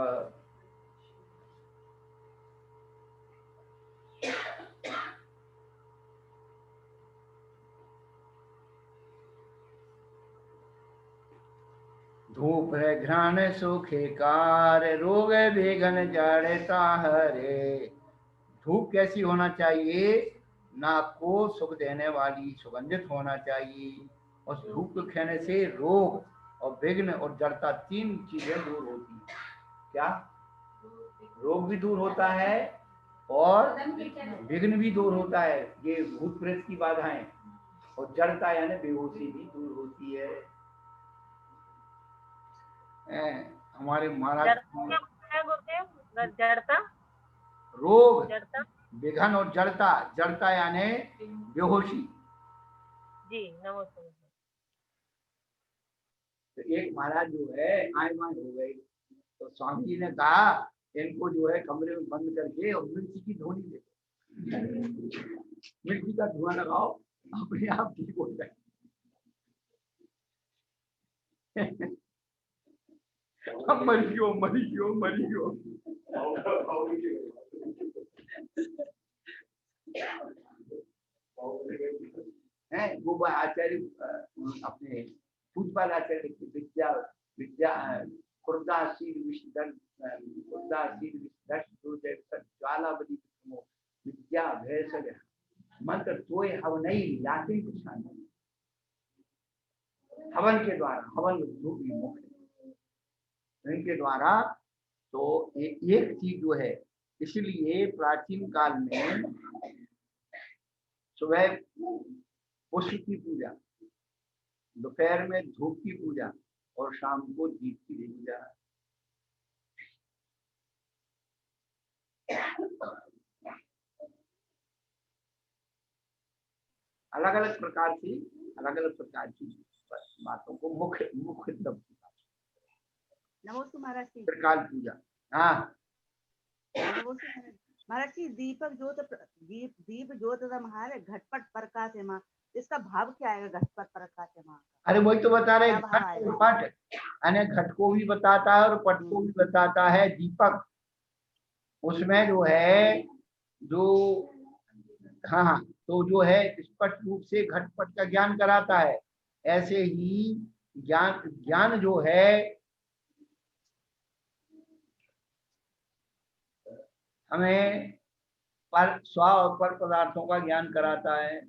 धूप है घ्राण सुखे कार, रोग बेघन जड़ता हरे। धूप कैसी होना चाहिए? नाक को सुख देने वाली सुगंधित होना चाहिए। और धूप को खाने से रोग और विघ्न और जड़ता 3 चीजें दूर होती हैं। क्या? रोग भी दूर होता है और विघ्न भी दूर होता है, ये भूत प्रेत की बाधाएं। और जड़ता यानी बेहोशी भी दूर होती है। हमारे महाराज जड़ता, रोग, जड़ता, विघन और जड़ता। जड़ता यानी बेहोशी। जी नमस्ते। तो एक महाराज जो है आयमान हो गए, तो स्वामी जी ने कहा इनको जो है कमरे में बंद करके और मिर्ची की धोनी दे, मिर्ची का धुआं लगाओ, अपने आप ठीक हो जाए। अब मरियो मरियो मरियो। वो आचार्य अपने पूजपाल आचार्य की विद्या विद्या विद्या भैसज मंत्र तोय हवन नहीं लाते कुछ हवन के द्वारा, हवन के द्वारा। तो एक चीज जो है, इसलिए प्राचीन काल में सुबह पुष्प की पूजा, दोपहर में धूप की पूजा और शाम को दीप की पूजा। अलग अलग प्रकार की बातों को मुख्य नमस्ते महाराज जी। प्रकार पूजा। हाँ महाराज जी, दीपक ज्योत दीप ज्योत हमारे घटपट प्रकाश है माँ, इसका भाव क्या आएगा? घटपट प्रकाश है माँ। अरे वही तो बता रहे, घट यानी घट को भी बताता है और पट को भी बताता है। दीपक उसमें जो है जो हाँ तो जो है स्पष्ट रूप से घटपट का ज्ञान कराता है। ऐसे ही ज्ञान जो है हमें पर स्व और पर पदार्थों का ज्ञान कराता है।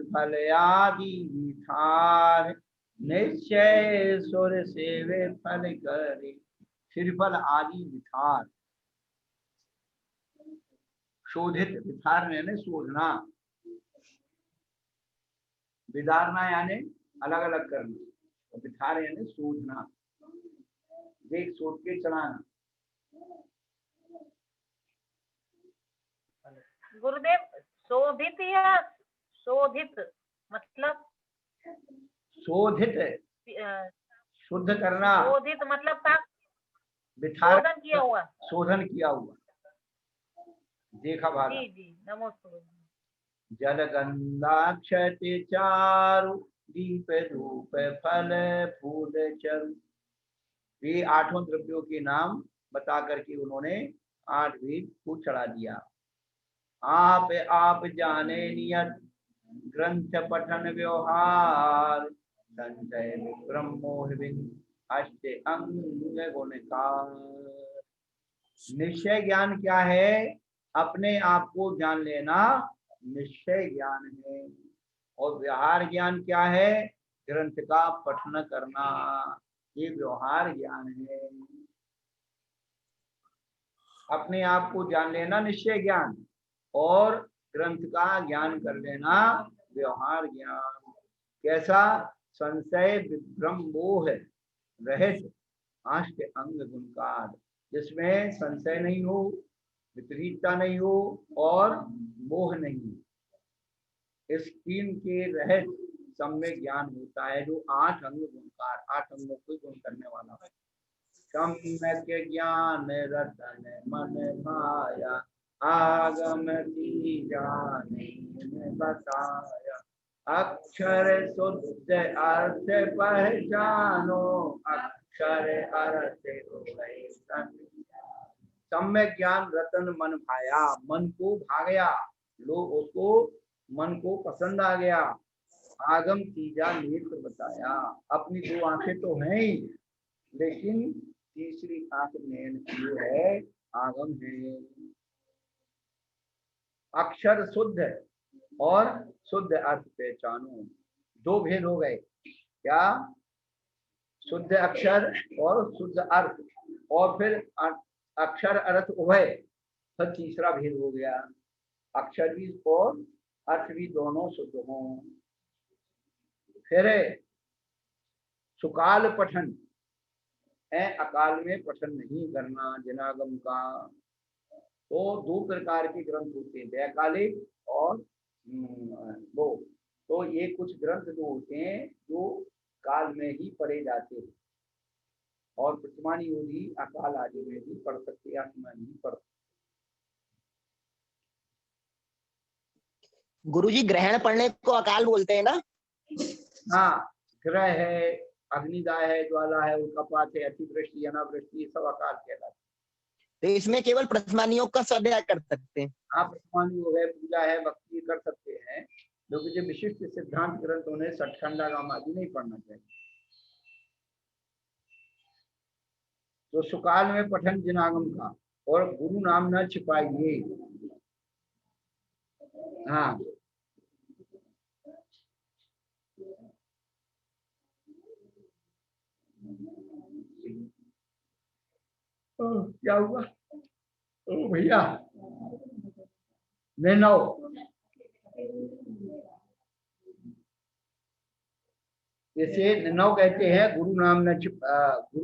फल आदि विधार निश्चय सुर सेवे फल करे। श्रीफल आदि विधार, शोधित, विधार यानी शोधना, विदारना यानी अलग अलग करना, और विधार यानी शोधना, देख सोच के चढ़ाना। गुरुदेव, शोधित या शोधित मतलब? शोधित शुद्ध करना, शोधित मतलब शोधन किया हुआ, शोधन किया हुआ, देखा भागा। जी जी नमस्ते। जल गंधाक्षते चारु दीप धूप फल फूल चरु। ये 8 द्रव्यों के नाम बता करके उन्होंने 8 वेद को चढ़ा दिया। आप जाने नियत ग्रंथ पठन व्यवहार, संचय ब्रह्मोह अष्ट अंग गुणकार। निश्चय ज्ञान क्या है? अपने आप को जान लेना निश्चय ज्ञान है। और व्यवहार ज्ञान क्या है? ग्रंथ का पठन करना, ये व्यवहार ज्ञान है। अपने आप को जान लेना निश्चय ज्ञान, और ग्रंथ का ज्ञान कर लेना व्यवहार ज्ञान। कैसा? संशय विभ्रम मोह रहित अष्ट अंग गुणकार, जिसमें संशय नहीं हो, विपरीतता नहीं हो और मोह नहीं, इस तीन के रहित सम्यक ज्ञान होता है, जो 8 अंग गुणकार, 8 अंगों को गुण करने वाला है। सम्यक ज्ञान रतन मन माया, आगम की जाने बताया, अक्षर शुद्ध अर्थ पहचानो, अक्षर अर्थ हो गए सम्यक ज्ञान रतन मन भाया, मन को भागया, लोग उसको मन को पसंद आ गया। आगम तीजा नेत्र बताया, अपनी 2 आंखें तो हैं ही, लेकिन तीसरी आंख नैन जो है आगम है। अक्षर शुद्ध और शुद्ध अर्थ पहचानो, 2 भेद हो गए, क्या? शुद्ध अक्षर और शुद्ध अर्थ, और फिर अक्षर अर्थ उभय, तो तीसरा भेद हो गया, अक्षर भी और अर्थ भी दोनों शुद्ध हों। फिर सुकाल पठन, अकाल में पठन नहीं करना जनागम का। तो 2 प्रकार के ग्रंथ होते हैं, वैकालिक और वो। तो ये कुछ ग्रंथ जो होते हैं जो काल में ही पढ़े जाते हैं, और वर्तमान योगी अकाल आदि में भी पढ़ सकते हैं, आत्मा नहीं पढ़ सकते। गुरुजी ग्रहण पढ़ने को अकाल बोलते हैं ना? हाँ, ग्रह है, अग्निदाय है, ज्वाला है, उल्कापात है, अतिवृष्टि, अनावृष्टि, सब अकाल कहलाते। तो इसमें केवल प्रथमान योग का स्वाध्याय कर सकते हैं? हाँ, प्रथमान योग है, पूजा है, भक्ति कर सकते हैं, लेकिन जो विशिष्ट सिद्धांत ग्रंथ उन्हें सठखंडागम आदि नहीं पढ़ना चाहिए। तो सुकाल में पठन जिनागम का, और गुरु नाम न छिपाइए। हाँ, क्या हुआ? ओ भैया, निन्नव, इसे निन्नव कहते हैं। गुरु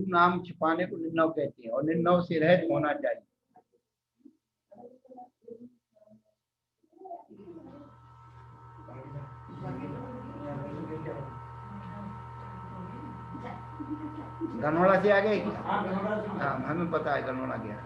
नाम छिपाने को निन्नव कहते हैं, और निन्नव से रहित होना चाहिए। गनौड़ा से आ गए? हाँ, हमें पता है गनौड़ा गया।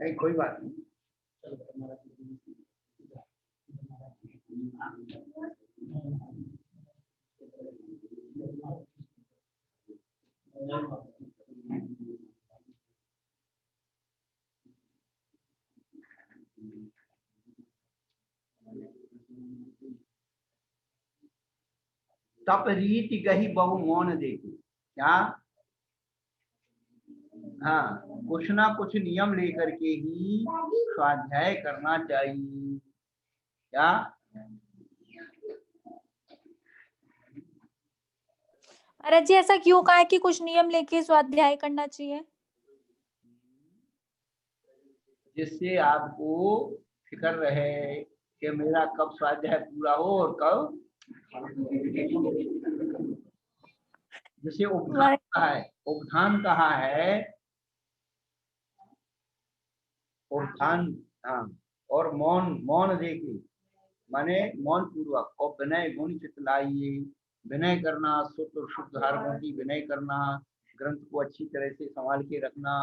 नहीं, कोई बात नहीं। तप रीति गही बहु मौन देखी, क्या? हाँ, कुछ ना कुछ नियम लेकर के ही स्वाध्याय करना चाहिए, क्या? महाराज जी ऐसा क्यों कहा है कि कुछ नियम लेके स्वाध्याय करना चाहिए? जिससे आपको फिक्र रहे कि मेरा कब स्वाध्याय पूरा हो और कब। जिसे उपधान कहा है, उपधान कहा है, उपधान। हाँ, और मौन देखिए, माने मौन पूर्वक, और विनय गुण चितलाइए, विनय करना, शुद्ध हार्मों की विनय करना, ग्रंथ को अच्छी तरह से संभाल के रखना।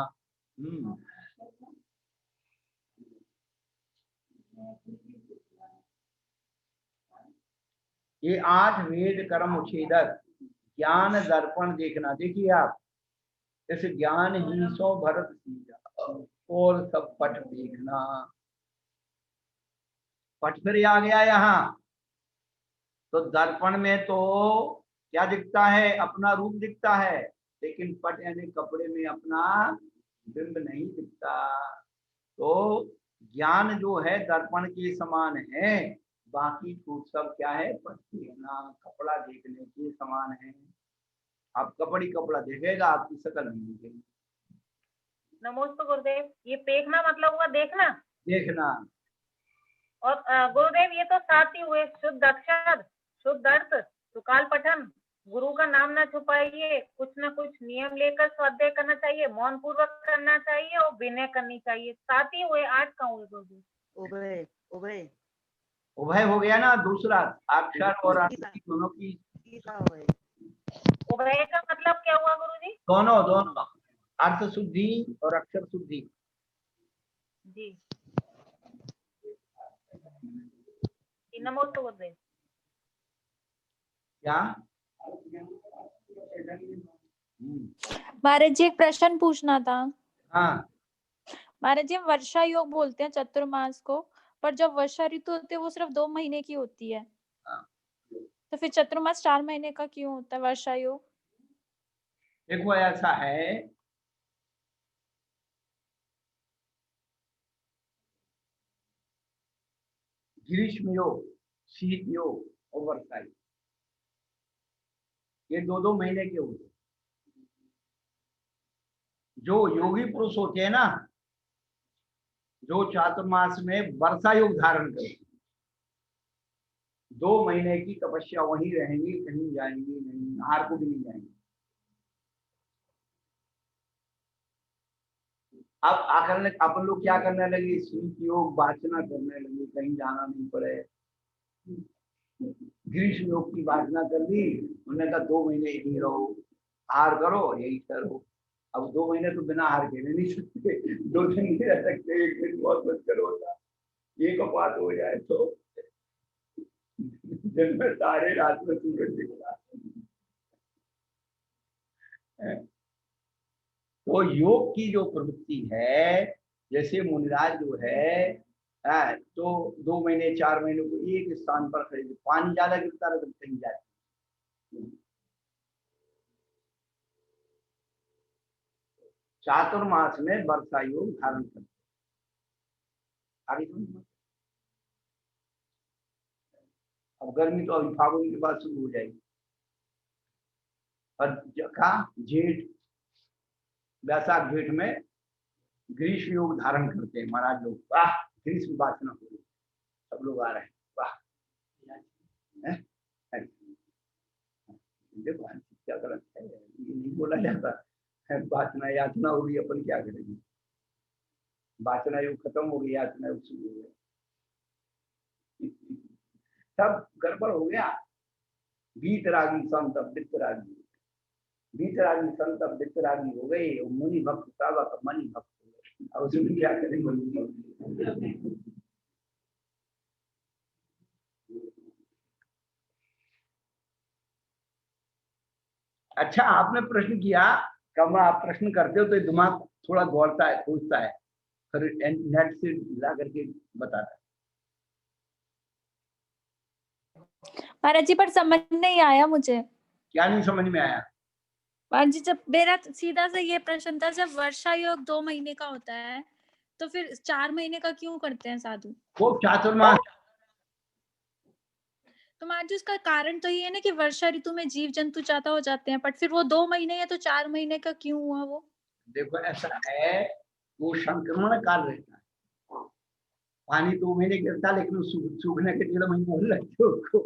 ये 8 वेद कर्म उच्छेदक ज्ञान दर्पण देखना। देखिए आप, इस ज्ञान ही सो भरत सीजा और सब पट देखना। पट फिर आ गया यहाँ। तो दर्पण में तो क्या दिखता है, अपना रूप दिखता है, लेकिन पट यानी कपड़े में अपना बिंब नहीं दिखता। तो ज्ञान जो है दर्पण के समान है, बाकी तो सब क्या है, पट के ना कपड़ा देखने के समान है। आप कपड़ा देखेगा, आपकी शकल नहीं दिखेगी। नमोस्तु गुरुदेव, ये देखना मतलब हुआ देखना। देखना। और गुरुदेव ये तो साथ ही हुए, शुद्ध अक्षर, शुद्ध अर्थ, सुकाल पठन, गुरु का नाम ना छुपाइए, कुछ ना कुछ नियम लेकर स्वाध्याय करना चाहिए, मौन पूर्वक करना चाहिए और विनय करनी चाहिए। साथ ही हुए, 8 का हुए गुरुदेव। उभय उभय उभय हो गया ना, दूसरा अक्षर और अर्थ दोनों की। उभय का मतलब क्या हुआ गुरुजी? दोनों दोनों, अर्थ शुद्धि और अक्षर शुद्धि। जी नमोस्तु गुरुदेव। क्या महाराज जी एक प्रश्न पूछना था। हाँ, महाराज जी वर्षा योग बोलते हैं चतुर्मास को, पर जब वर्षा ऋतु होती है वो सिर्फ 2 महीने की होती है, तो फिर चतुर्मास 4 महीने का क्यों होता है वर्षा योग? देखो ऐसा है, ग्रीष्म योग, शीत योग और वर्षा योग, ये 2-2 महीने के होते हैं। जो योगी पुरुष होते हैं ना, जो चातुर्मास में वर्षा योग धारण करते, 2 महीने की तपस्या वहीं रहेंगे, कहीं जाएंगे नहीं, आहार को भी नहीं जाएंगे। अब आकर अपन लोग क्या करने लगे, शीत योग वाचना करने लगे, कहीं जाना नहीं पड़े। ग्रीष्म योग की वाचना कर ली, उन्होंने कहा 2 महीने यही रहो, आहार करो, यही करो। अब 2 महीने तो बिना आहार के नहीं सकते, 2 दिन नहीं रह सकते, 1 दिन बहुत मुश्किल होता। ये कपात हो जाए तो दिन में तारे, रात में सूरज दिखता। तो योग की जो प्रवृत्ति है, जैसे मुनिराज जो है, तो 2 महीने 4 महीने को एक स्थान पर खड़े, पानी ज्यादा गिरता रहे तो कहीं जाए। चातुर्मास में वर्षा योग धारण करते। आगे अब गर्मी तो अभी फागुन के बाद शुरू हो जाएगी, और जेठ, वैशाख जेठ में ग्रीष्म योग धारण करते हैं महाराज लोग। वाह, ग्रीष्म वाचना हो रही, सब लोग आ रहे हैं, वाह। देखो क्या गलत है, ये नहीं बोला जाता है, वाचना याचना हो गई, अपन क्या करेंगे। वाचना योग खत्म हो गई, याचना योग शुरू हो गया, सब गड़बड़ हो गया। वीतरागी संत वित्तरागी, वीतरागी संत वित्तरागी हो गए, मुनि भक्त श्रावक मणि भक्त हो गए। अब उसमें क्या करेंगे। अच्छा, आपने प्रश्न किया, कब आप प्रश्न करते हो तो दिमाग थोड़ा दौड़ता है, सोचता है, फिर नेट से ला करके बताता है। महाराज जी पर समझ नहीं आया मुझे। क्या नहीं समझ में आया? महाराज जी जब मेरा सीधा से ये प्रश्न था, जब वर्षा योग 2 महीने का होता है तो फिर 4 महीने का क्यों करते हैं साधु? वो चातुर्मास। तो महाराज जी उसका कारण तो ये है ना कि वर्षा ऋतु में जीव जंतु ज्यादा हो जाते हैं, बट फिर वो 2 महीने है तो 4 महीने का क्यों हुआ वो? देखो ऐसा है, वो संक्रमण काल रहता है, पानी 2 महीने गिरता, लेकिन सूखने के 1.5 महीने हो लगते उसको।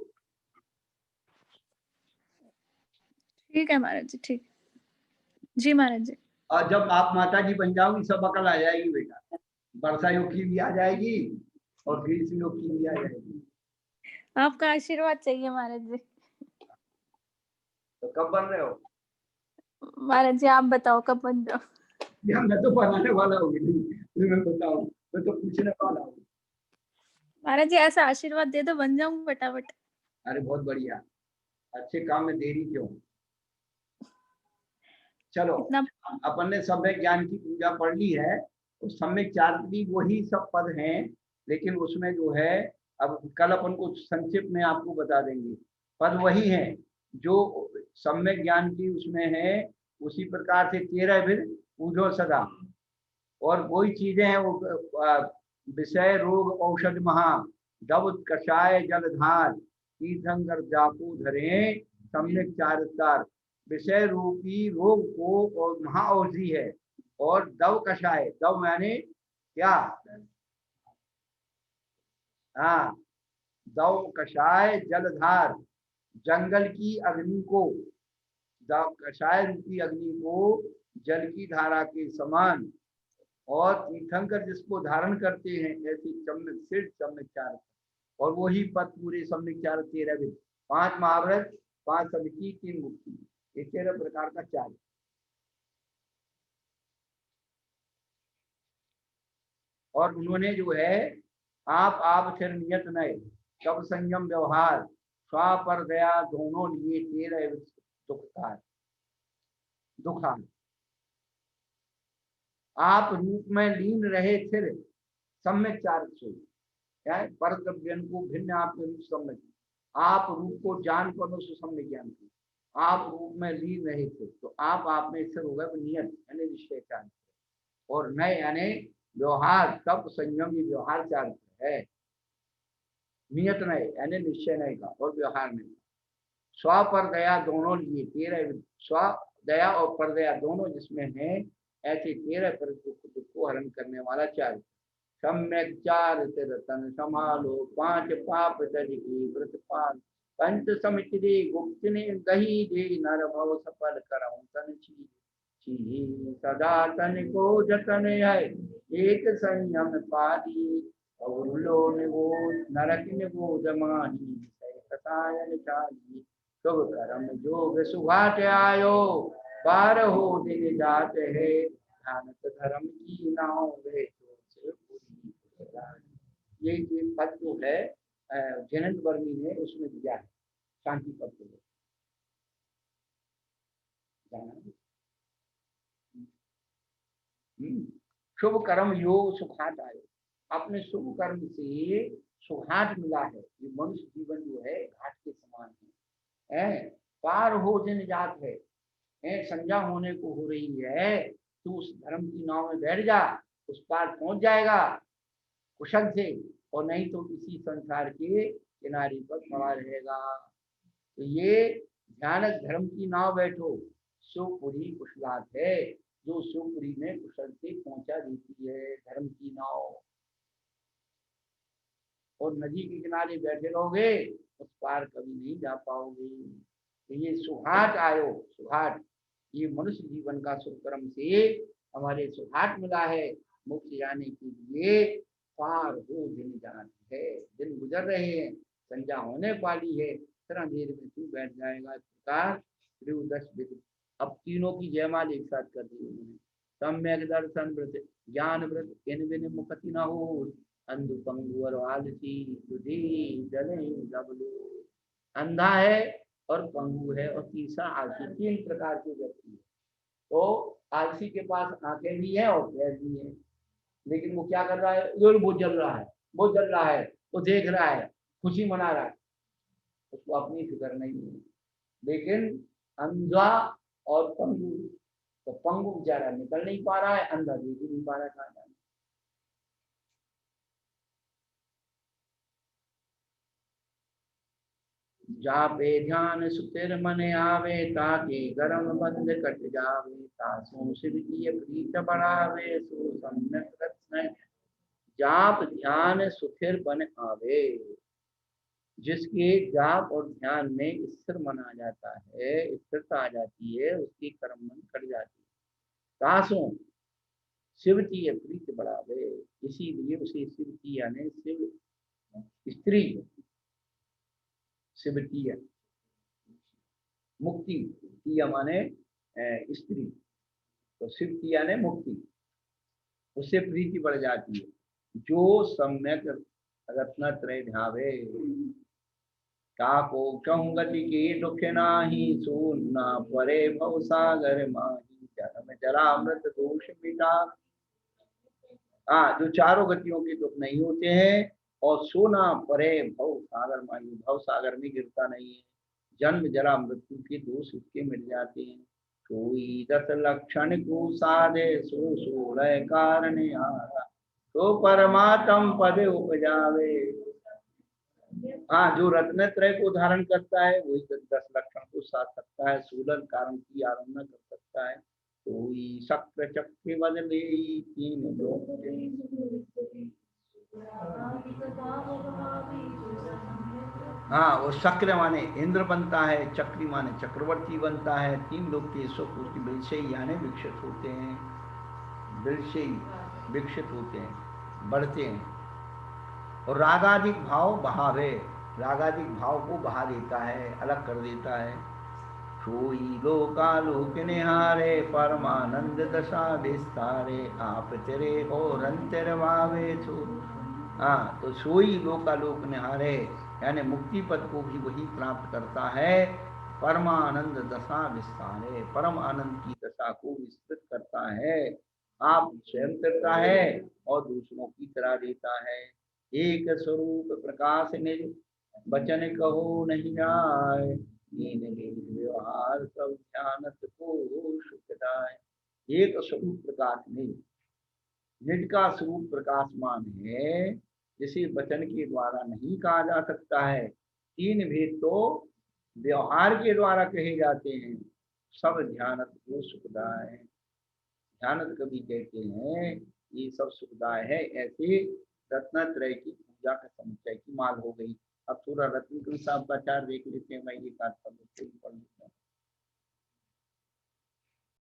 ठीक है महाराज जी, ठीक जी महाराज जी। और जब आप माता जी बन जाओगी, सब अकल आ जाएगी बेटा, वर्षा योग की भी आ जाएगी और ग्रीष्म योग की भी आ जाएगी। आपका आशीर्वाद चाहिए महाराज जी। तो कब बन रहे हो महाराज जी? आप बताओ कब बन रहे हो? मैं तो बनाने वाला हूँ, मैं बताऊँ, मैं तो पूछने वाला हूँ। महाराज जी ऐसा आशीर्वाद दे दो, बन जाऊं फटाफट। अरे बहुत बढ़िया, अच्छे काम में देरी क्यों। चलो, अपन ने सम्यक ज्ञान की पूजा पढ़ ली है, तो सम्यक चार भी वही सब पद हैं, लेकिन उसमें जो है अब कल अपन को संक्षिप्त में आपको बता देंगे। पद वही है जो सम्यक ज्ञान की उसमें है, उसी प्रकार से 13 विध पूजो सदा, और वही चीजें हैं वो विषय रोग औषध महा दव कषाय जलधार तीर्थंकर जापू धरे सम्यक चारस्तार। विषय रूपी रोग को और महा औषधि है, और दव कषाय, दव माने क्या, हाँ, दव कषाय जलधार, जंगल की अग्नि को, दव कषाय रूपी अग्नि को जल की धारा के समान, और तीर्थंकर जिसको धारण करते हैं ऐसी सम्यक सिर सम्यक चार, और वही पद पूरे सम्यक चार 13 विध, 5 महाव्रत, 5 सबकी, 3 मुक्ति, ये 13 प्रकार का चार। और उन्होंने जो है आप फिर नियत नए कब संयम व्यवहार स्वा पर दया दोनों लिए 13 दुखा आप रूप में लीन रहे फिर सम्यक चार सोई, पर द्रव्यन को भिन्न आपके रूप सम्यक, आप रूप को जान पर सम्यक ज्ञान की, आप रूप में लीन रहे थे तो आप में स्थिर हो गए नियत यानी निश्चय चार, और नए यानी व्यवहार तब संयम ये व्यवहार चार है, नियत नए यानी निश्चय नहीं का और व्यवहार नहीं। स्व पर दया दोनों लिए 13 स्व दया और पर दया दोनों जिसमें है ऐसे 13 पर दुख को हरण करने वाला चार। सम्यक चार रतन संभालो 5 पाप तज की व्रत पाल पंच समिति गुप्त ने दही दे नर भव सफल करऊं तन छी सदा तन को जतन है एक संयम पादी और लो निबोध नरक निबोध मानी कसायन चाली शुभ कर्म जोग सुघाट आयो 12 दिन जात है ध्यानत धर्म की नाव वे ये पद जो है जयंत वर्मी ने उसमें दिया है शांति पद को। शुभ कर्म योग सुखाट आयो, अपने शुभ कर्म से सुखाट मिला है। ये मनुष्य जीवन जो है घाट के समान है, पार हो जिन जात है, संध्या होने को हो रही है, तू उस धर्म की नाव में बैठ जा, उस पार पहुंच जाएगा कुशल से, और नहीं तो इसी संसार के किनारे पर पड़ा रहेगा। तो ये ध्यानक धर्म की नाव बैठो, शिवपुरी कुशलात है, जो शिवपुरी में कुशल से पहुंचा देती है धर्म की नाव। और नदी के किनारे बैठे रहोगे उस पार कभी नहीं जा पाओगे। तो ये सुघाट आयो, सुघाट ये मनुष्य जीवन का शुभ कर्म से हमारे सुघाट मिला है, मोक्ष जाने के लिए पार हो दिन जाती है, दिन गुजर रहे हैं, संध्या होने वाली है, तरह देर में तू बैठ जाएगा। इस प्रकार 10 विधि अब तीनों की जयमाल एक साथ कर दी उन्होंने। सम्यक दर्शन व्रत ज्ञान व्रत इन बिन मुक्ति न हो, अंधु पंगु और आलसी तुझी जले जबलो। अंधा है और पंगु है और तीसरा आलसी, 3 प्रकार के व्यक्ति है। तो आलसी के पास आंखें भी है और पैर भी है, लेकिन वो क्या कर रहा है, वो जल रहा है, वो जल रहा है, वो देख रहा है, खुशी मना रहा है, उसको अपनी फिक्र नहीं है। लेकिन अंधा और पंगु, तो पंगु बेचारा निकल नहीं पा रहा है, अंधा देख नहीं पा रहा है। जापे ध्यान सुतिर मन आवे, ताके गरम बंद कट जावे, तासु शिव की प्रीत बढ़ावे, सो सम्यक रत्न। जाप ध्यान सुथिर बन आवे, जिसके जाप और ध्यान में स्थिर मन आ जाता है, स्थिरता आ जाती है, उसकी कर्म मन कट जाती है। तासु शिव की प्रीत बढ़ावे, इसीलिए उसे शिव की यानी शिव स्त्री शिवतीय मुक्ति की माने स्त्री, तो शिव की यानी मुक्ति, उससे प्रीति बढ़ जाती है। जो सम्यक रत्न त्रय ध्यावे, ताको क्यों गति के दुख नाही, सोना परे भव सागर माही, जन्म जरा मृत दोष मिटा। हाँ, जो चारों गतियों के दुख नहीं होते हैं, और सोना परे भव सागर मायू, भव सागर में गिरता नहीं है। जन्म जरा मृत्यु के दोष उसके मिट जाते हैं। सोई 10 लक्षण को साधे, सो 16 कारण हारा, तो परमात्म पद उपजावे। हाँ, जो रत्नत्रय को धारण करता है वही 10 लक्षण को साध सकता है, 16 कारण की आराधना कर सकता है। कोई शक्र चक्र बदले 3 लोक। हाँ, वो शक्र माने इंद्र बनता है, चक्री माने चक्रवर्ती बनता है। 3 लोग के सुख उसकी बिलशई यानी विकसित होते हैं, बिलशई विकसित होते हैं, बढ़ते हैं। और रागाधिक भाव बहावे, रागाधिक भाव को बहा देता है, अलग कर देता है। सोई लोकालोक निहारे, परमानंद दशा विस्तारे, आप तेरे और अंतर भावे छो। हाँ, तो सोई लोकालोक निहारे यानी मुक्ति पद को भी वही प्राप्त करता है। परमानंद दशा विस्तारे, परम आनंद की दशा को विस्तृत करता है। आप स्वयं करता है और दूसरों की तरह देता है। एक स्वरूप प्रकाश निज, वचन कहो नहीं आए, व्यवहार सब ध्यानत को सुखदाय। एक स्वरूप प्रकाश निज, निज का स्वरूप प्रकाशमान है, जिसे वचन के द्वारा नहीं कहा जा सकता है। 3 भेद तो व्यवहार के द्वारा कहे जाते हैं। सब ध्यानत को सुखदाय, ध्यानत कभी कहते हैं, ये सब सुखदाय है। ऐसे रत्नत्रय की पूजा का समुच्चय की माल हो गई। अब थोड़ा रत्न के साथ प्रचार देख लेते हैं। मैं ये बात पढ़ लेते हैं।